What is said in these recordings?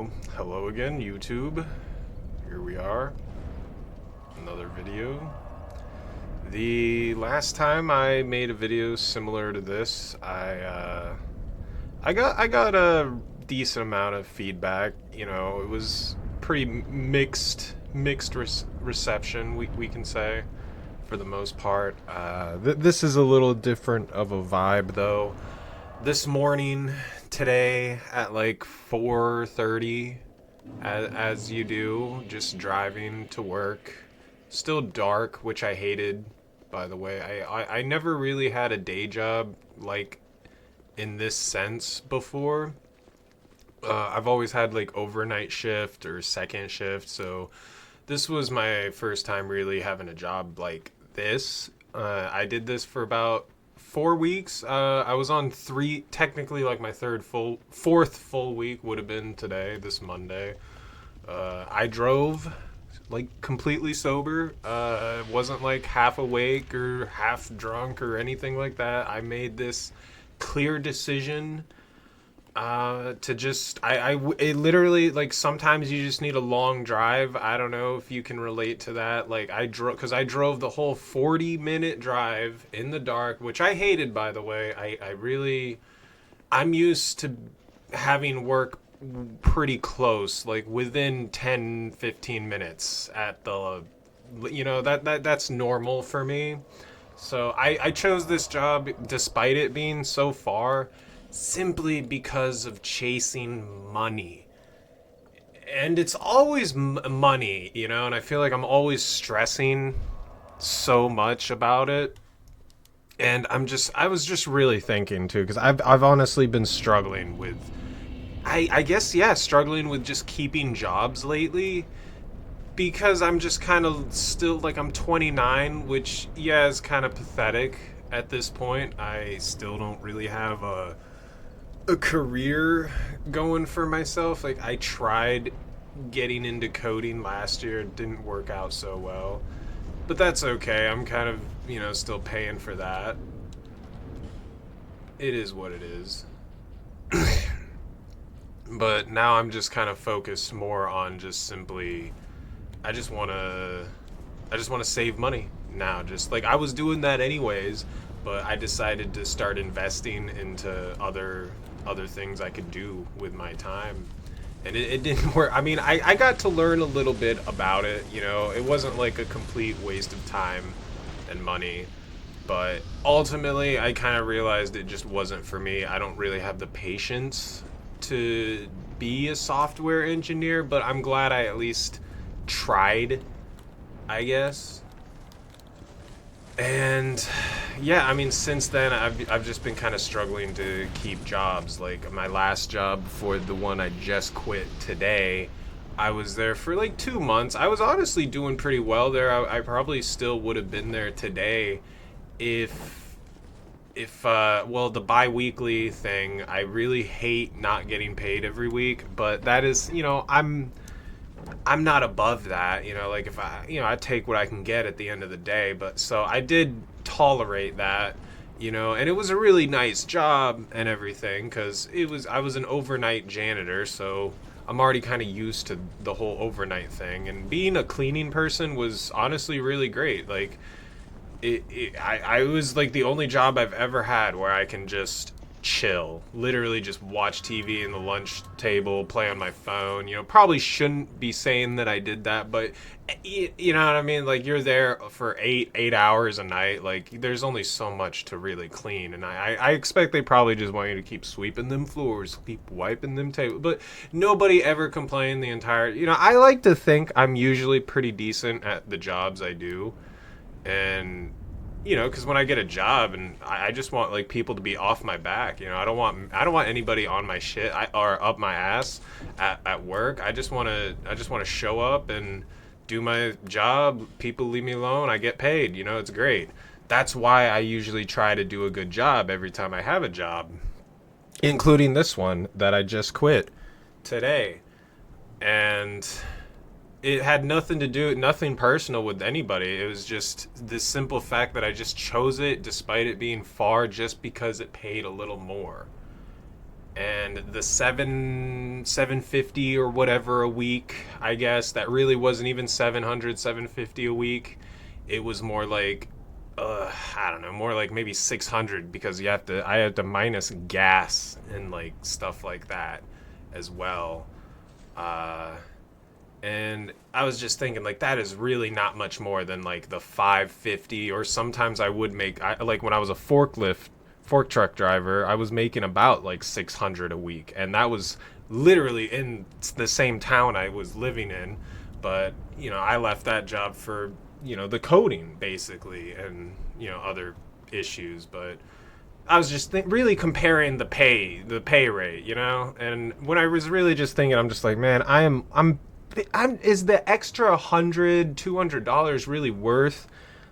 Well, hello again, YouTube. Here we are. Another video. The last time I made a video similar to this, I got a decent amount of feedback. You know, it was pretty mixed reception. We can say, for the most part. This is a little different of a vibe though. This morning, today at like 4:30, as you do, just driving to work. Still dark, which I hated, by the way. I never really had a day job like in this sense before. I've always had like overnight shift or second shift, so this was my first time really having a job like this. I did this for about 4 weeks. I was on three, technically like my fourth full week would have been today, this Monday. I drove like completely sober. Wasn't like half awake or half drunk or anything like that. I made this clear decision to just it literally, like, sometimes you just need a long drive. I don't know if you can relate to that. Like, I drove the whole 40-minute drive in the dark, which I hated, by the way. I'm used to having work pretty close, like within 10-15 minutes at the, that's normal for me. So I chose this job despite it being so far, simply because of chasing money. And it's always money, and I feel like I'm always stressing so much about it. And I was just really thinking too, because I've honestly been struggling with, I guess, yeah, struggling with just keeping jobs lately, because I'm just kind of still, like, I'm 29, which, yeah, is kind of pathetic at this point. I still don't really have a career going for myself. Like, I tried getting into coding last year, it didn't work out so well. But that's okay. I'm kind of, still paying for that. It is what it is. But now I'm just kind of focused more on just simply, I just want to save money now. Just like I was doing that anyways, but I decided to start investing into other things I could do with my time. And it didn't work. I mean, I got to learn a little bit about it. It wasn't like a complete waste of time and money. But ultimately, I kind of realized it just wasn't for me. I don't really have the patience to be a software engineer, but I'm glad I at least tried, I guess. And yeah, I mean, since then I've just been kind of struggling to keep jobs. Like, my last job before the one I just quit today, I was there for like 2 months. I was honestly doing pretty well there. I probably still would have been there today if the bi-weekly thing, I really hate not getting paid every week, but that is, I'm not above that. Like, if I take what I can get at the end of the day. But so I did tolerate that, and it was a really nice job and everything, because I was an overnight janitor, so I'm already kind of used to the whole overnight thing. And being a cleaning person was honestly really great. Like, I was like the only job I've ever had where I can just chill, literally just watch TV in the lunch table, play on my phone. Probably shouldn't be saying that I did that, but you know what I mean? Like, you're there for 8 hours a night. Like, there's only so much to really clean, and I expect they probably just want you to keep sweeping them floors, keep wiping them tables, but nobody ever complained the entire. I like to think I'm usually pretty decent at the jobs I do. And because when I get a job, and I just want, like, people to be off my back. I don't want anybody on my shit, or up my ass at work. I just want to show up and do my job. People leave me alone. I get paid. It's great. That's why I usually try to do a good job every time I have a job, including this one that I just quit today. And it had nothing personal with anybody. It was just the simple fact that I just chose it despite it being far, just because it paid a little more. and the 750 or whatever a week, I guess that really wasn't even 700, 750 a week. It was more like I don't know, more like maybe 600, because I had to minus gas and like stuff like that as well. uh and I was just thinking, like, that is really not much more than like the 550. Or sometimes I would make, like when I was a fork truck driver, I was making about like 600 a week, and that was literally in the same town I was living in. But I left that job for the coding basically, and other issues. But I was just really comparing the pay rate, and when I was really just thinking, I'm just like, man, I'm is the extra $100, $200 really worth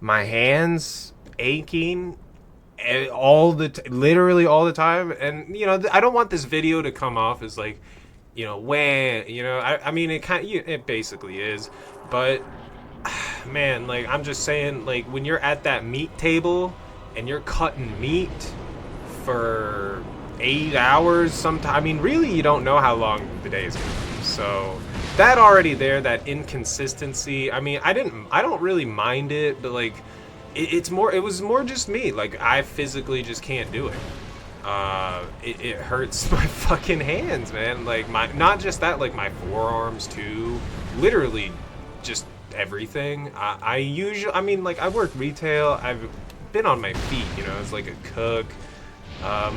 my hands aching literally all the time? And I don't want this video to come off as like, when I mean, it basically is. But man, like, I'm just saying, like, when you're at that meat table and you're cutting meat for 8 hours sometimes, I mean, really, you don't know how long the day is gonna be. So that already there, that inconsistency, I mean, I don't really mind it, but like, it was more just me. Like, I physically just can't do it. It hurts my fucking hands, man. Like, not just that, like my forearms too. Literally, just everything. I mean, like, I work retail. I've been on my feet, as like a cook.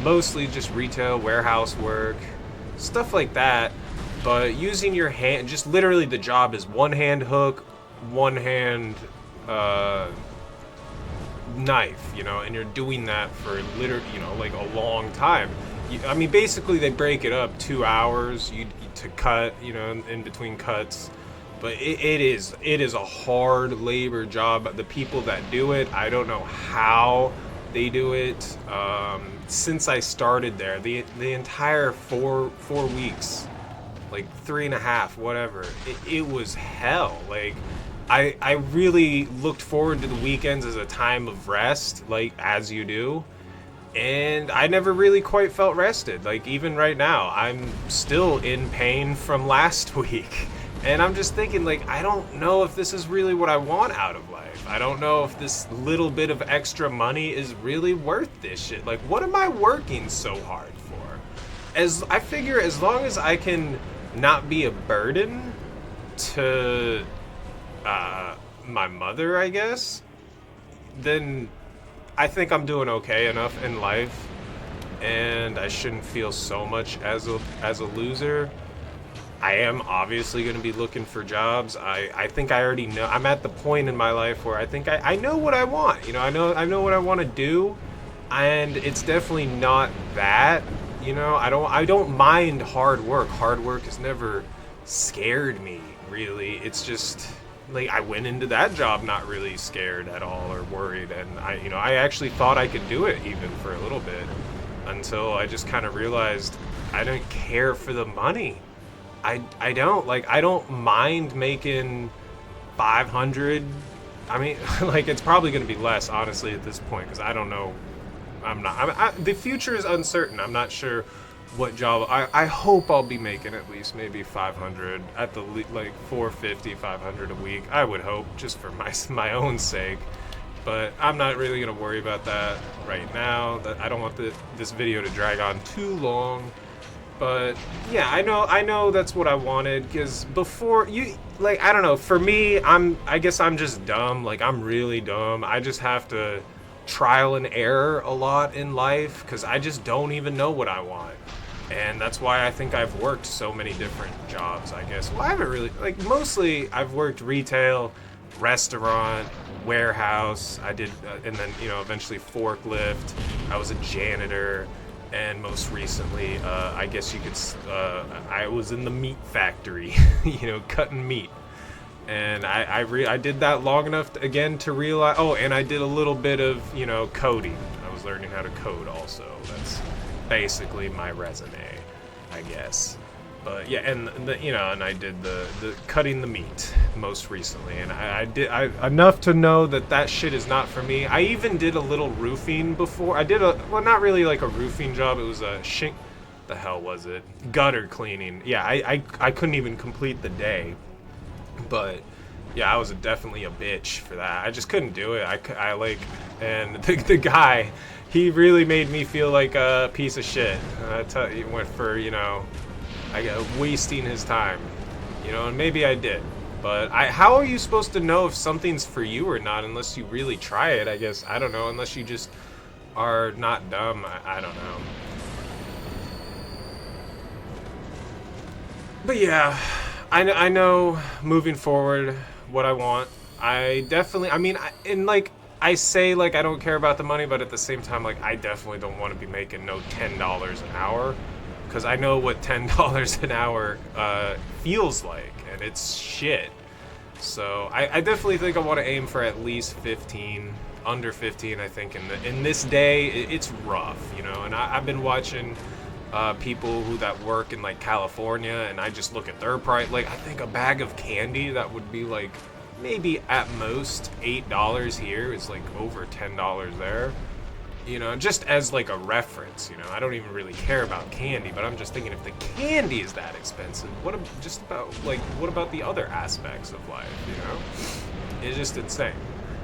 Mostly just retail, warehouse work, stuff like that. But using your hand, just literally the job is one hand hook, one hand knife, and you're doing that for literally, like a long time. I mean, basically they break it up 2 hours to cut, in between cuts. But it is a hard labor job. The people that do it, I don't know how they do it. Since I started there, the entire four weeks, like 3.5, whatever, it was hell. Like, I really looked forward to the weekends as a time of rest, like, as you do. And I never really quite felt rested. Like, even right now, I'm still in pain from last week. And I'm just thinking, like, I don't know if this is really what I want out of life. I don't know if this little bit of extra money is really worth this shit. Like, what am I working so hard for? I figure as long as I can not be a burden to my mother, I guess, then I think I'm doing okay enough in life, and I shouldn't feel so much as a loser. I am obviously going to be looking for jobs. I think I already know. I'm at the point in my life where I think I know what I want. I know what I want to do, and it's definitely not that. I don't mind hard work. Hard work has never scared me, really. It's just like, I went into that job not really scared at all or worried, and I actually thought I could do it even for a little bit, until I just kind of realized I don't care for the money. I don't mind making 500. I mean, like, it's probably going to be less, honestly, at this point, because I don't know. The future is uncertain. I'm not sure what job. I hope I'll be making at least maybe 500 at the like 450, 500 a week. I would hope, just for my own sake. But I'm not really gonna worry about that right now. That I don't want this video to drag on too long. But yeah, I know that's what I wanted, because before like, I don't know, for me, I guess I'm just dumb. Like, I'm really dumb. I just have to trial and error a lot in life, because I just don't even know what I want. And that's why I think I've worked so many different jobs, I guess. Well, I haven't really, like, mostly I've worked retail, restaurant, warehouse. I did, and then, eventually forklift. I was a janitor. And most recently, I guess you could, I was in the meat factory, cutting meat. And I did that long enough again to realize, oh, and I did a little bit of, coding. I was learning how to code also. That's basically my resume, I guess. But yeah, and and I did the cutting the meat most recently, and I did enough to know that shit is not for me. I even did a little roofing before. I did well, not really like a roofing job. It was a the hell was it? Gutter cleaning. Yeah, I couldn't even complete the day, but yeah, I was definitely a bitch for that. I just couldn't do it. I like, and the guy, he really made me feel like a piece of shit. I tell you, went for, you know, I got wasting his time, you know, and maybe I did. But how are you supposed to know if something's for you or not unless you really try it? I guess, I don't know, unless you just are not dumb. I don't know. But yeah, I know moving forward what I want. I definitely, I mean, and like, I say like I don't care about the money, but at the same time, like I definitely don't want to be making no $10 an hour, because I know what $10 an hour feels like, and it's shit. So I definitely think I want to aim for at least 15, under 15. I think in this day it's rough, you know. And I've been watching people who that work in like California, and I just look at their price. Like I think a bag of candy that would be like maybe at most $8 here is like over $10 there. You know, just as like a reference, you know, I don't even really care about candy, but I'm just thinking if the candy is that expensive, what about the other aspects of life, you know? It's just insane.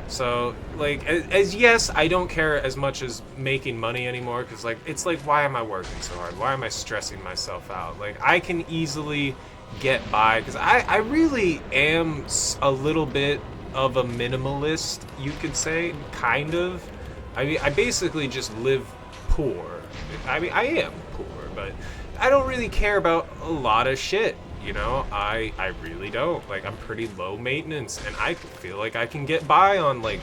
So, like, as yes, I don't care as much as making money anymore, because, like, it's like, why am I working so hard? Why am I stressing myself out? Like, I can easily get by, because I really am a little bit of a minimalist, you could say, kind of. I mean, I basically just live poor. I mean, I am poor, but I don't really care about a lot of shit, you know? I really don't. Like, I'm pretty low maintenance, and I feel like I can get by on, like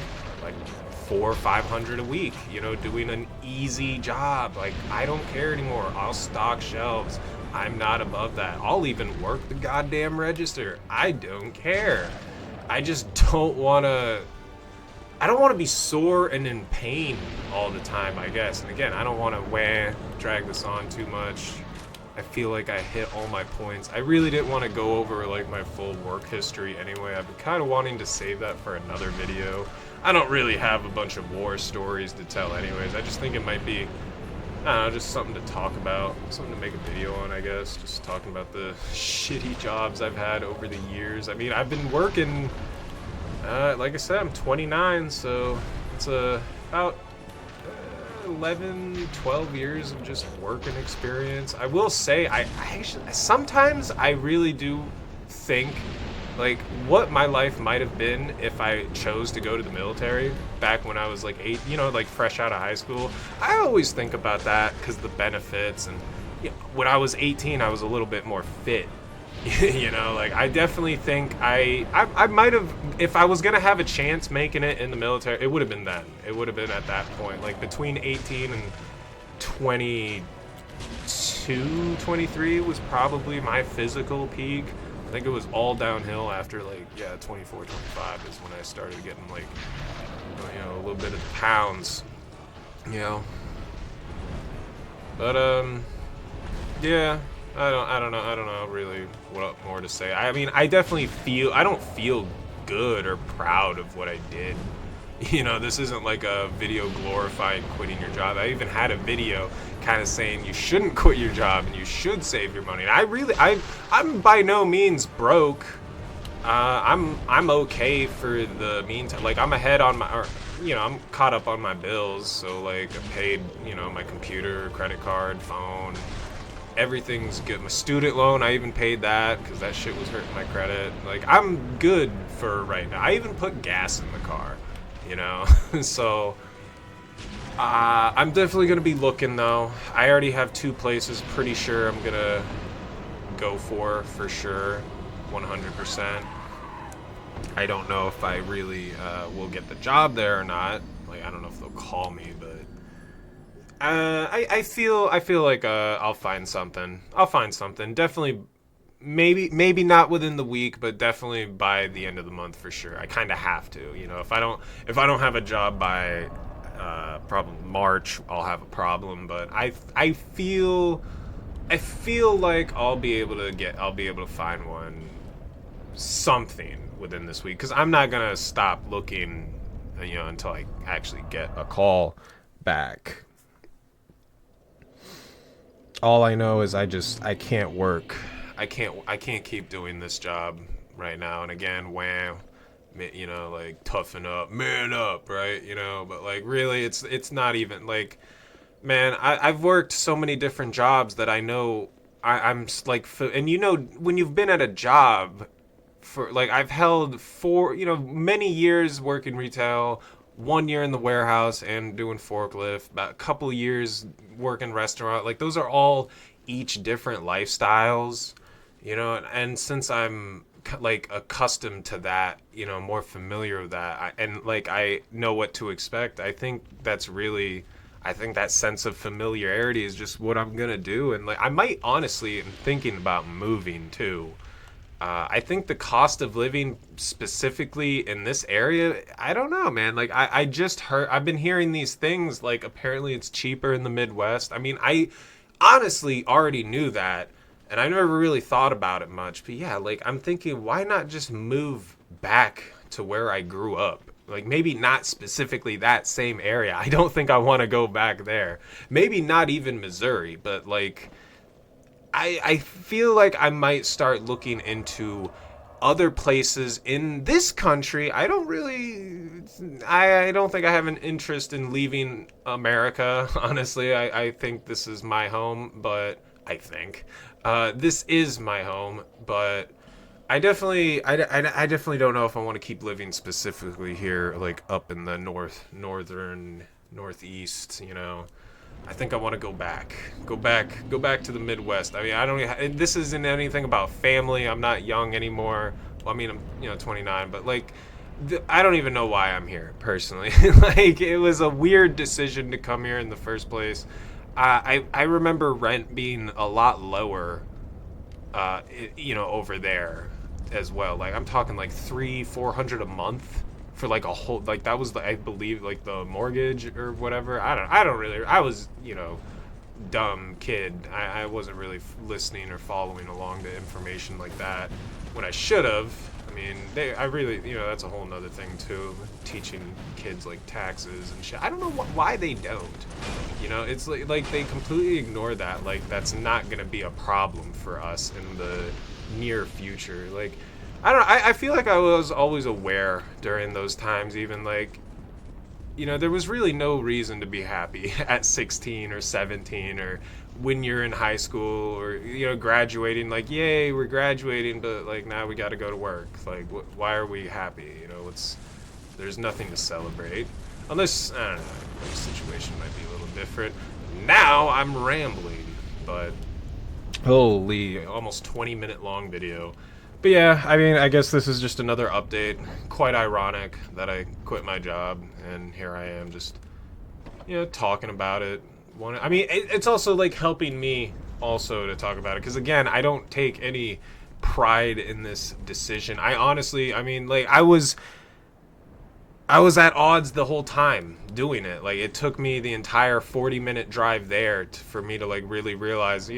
400 or 500 a week, you know, doing an easy job. Like, I don't care anymore. I'll stock shelves. I'm not above that. I'll even work the goddamn register. I don't care. I just don't want to... I don't want to be sore and in pain all the time, I guess. And again, I don't want to drag this on too much. I feel like I hit all my points. I really didn't want to go over like my full work history anyway. I've been kind of wanting to save that for another video. I don't really have a bunch of war stories to tell anyways. I just think it might be, I don't know, just something to talk about. Something to make a video on, I guess. Just talking about the shitty jobs I've had over the years. I mean, I've been working... like I said, I'm 29, so it's about 11, 12 years of just working experience. I will say, I actually, sometimes I really do think, like, what my life might have been if I chose to go to the military back when I was, like, 8, you know, like, fresh out of high school. I always think about that because of the benefits, and you know, when I was 18, I was a little bit more fit. You know, like, I definitely think I might have, if I was gonna have a chance making it in the military, it would have been then. It would have been at that point, like between 18 and 22, 23 was probably my physical peak. I think it was all downhill after, like, yeah, 24, 25 is when I started getting, like, you know, a little bit of the pounds, you know. But yeah. I don't know really what more to say. I mean, I definitely I don't feel good or proud of what I did. You know, this isn't like a video glorifying quitting your job. I even had a video kind of saying you shouldn't quit your job and you should save your money. And I'm by no means broke. I'm okay for the meantime. Like, I'm ahead on my, or, you know, I'm caught up on my bills. So, like, I paid, you know, my computer, credit card, phone. Everything's good. My student loan, I even paid that because that shit was hurting my credit. Like, I'm good for right now. I even put gas in the car, you know. So I'm definitely gonna be looking though. I already have 2 places pretty sure I'm gonna go for sure, 100%. I don't know if I really will get the job there or not. Like, I don't know if they'll call me, but I feel like I'll find something. I'll find something. Definitely, maybe not within the week, but definitely by the end of the month for sure. I kind of have to, you know. If I don't have a job by probably March, I'll have a problem. But I feel like I'll be able to find something within this week, because I'm not gonna stop looking, you know, until I actually get a call back. All I know is I can't work. I can't keep doing this job right now. And again, wham, you know, like toughen up, man up, right? You know, but like really, it's not even like, man, I've worked so many different jobs that I know I'm like, and you know, when you've been at a job for like I've held many years working retail, 1 year in the warehouse and doing forklift, about a couple years working restaurant. Like those are all each different lifestyles, you know. And since I'm like accustomed to that, you know, more familiar with that, and like I know what to expect. I think that sense of familiarity is just what I'm gonna do. And like I might honestly am thinking about moving too. I think the cost of living specifically in this area, I don't know, man. Like, I just heard, I've been hearing these things, like, apparently it's cheaper in the Midwest. I mean, I honestly already knew that, and I never really thought about it much. But yeah, like, I'm thinking, why not just move back to where I grew up? Like, maybe not specifically that same area. I don't think I want to go back there. Maybe not even Missouri, but like, I feel like I might start looking into other places in this country. I don't think I have an interest in leaving America. Honestly, I think this is my home, but this is my home, but I definitely don't know if I want to keep living specifically here, like up in the northeast, you know. I think I want to go back to the Midwest. I mean, I don't. This isn't anything about family. I'm not young anymore. Well, I mean, I'm 29, but like, I don't even know why I'm here personally. Like, it was a weird decision to come here in the first place. I remember rent being a lot lower, over there as well. Like, I'm talking like 300-400 a month for like a whole, like that was the, I believe, like the mortgage or whatever. I don't really, I was, dumb kid. I wasn't really listening or following along to information like that when I should have. I mean, I really, that's a whole nother thing too, teaching kids like taxes and shit. I don't know why they don't. It's like they completely ignore that. Like, that's not gonna be a problem for us in the near future. Like, I don't know. I feel like I was always aware during those times, even like, there was really no reason to be happy at 16 or 17 or when you're in high school or, graduating. Like, yay, we're graduating, but like now we got to go to work. Like, why are we happy? There's nothing to celebrate. Unless, I don't know, the situation might be a little different. Now I'm rambling, but holy, almost 20-minute long video. But yeah, I mean, I guess this is just another update. Quite ironic that I quit my job, and here I am just, talking about it. I mean, it's also, like, helping me also to talk about it. Because, again, I don't take any pride in this decision. I honestly, I mean, like, I was at odds the whole time doing it. Like, it took me the entire 40-minute drive there for me to, like, really realize, I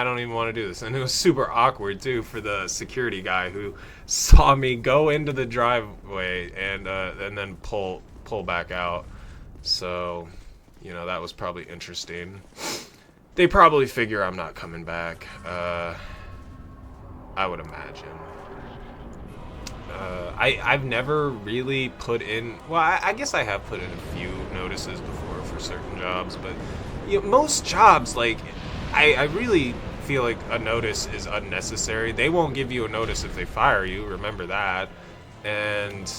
don't even want to do this. And it was super awkward, too, for the security guy who saw me go into the driveway and then pull back out. So, that was probably interesting. They probably figure I'm not coming back. I would imagine. I've never really put in, well, I guess I have put in a few notices before for certain jobs, but most jobs, like, I really feel like a notice is unnecessary. They won't give you a notice if they fire you, remember that. And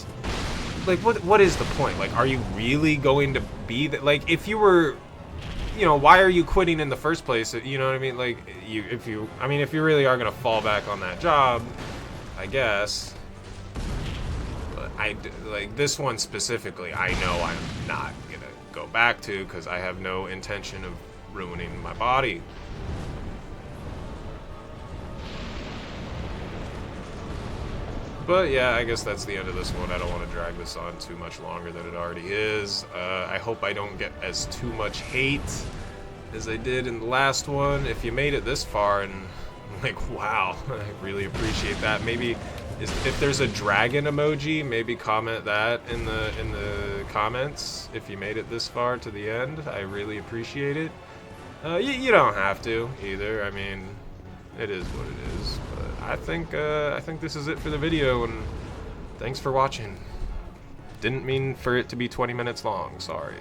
like, what is the point? Like, are you really going to be that? Like, if you were, why are you quitting in the first place? You know what I mean? Like, if you really are gonna fall back on that job, I guess. Like this one specifically, I know I'm not gonna go back to because I have no intention of ruining my body. But yeah, I guess that's the end of this one. I don't want to drag this on too much longer than it already is. I hope I don't get as too much hate as I did in the last one. If you made it this far, and like, wow, I really appreciate that. Maybe if there's a dragon emoji, maybe comment that in the comments if you made it this far to the end. I really appreciate it. You don't have to either. I mean, it is what it is. But I think this is it for the video, and thanks for watching. Didn't mean for it to be 20 minutes long. Sorry.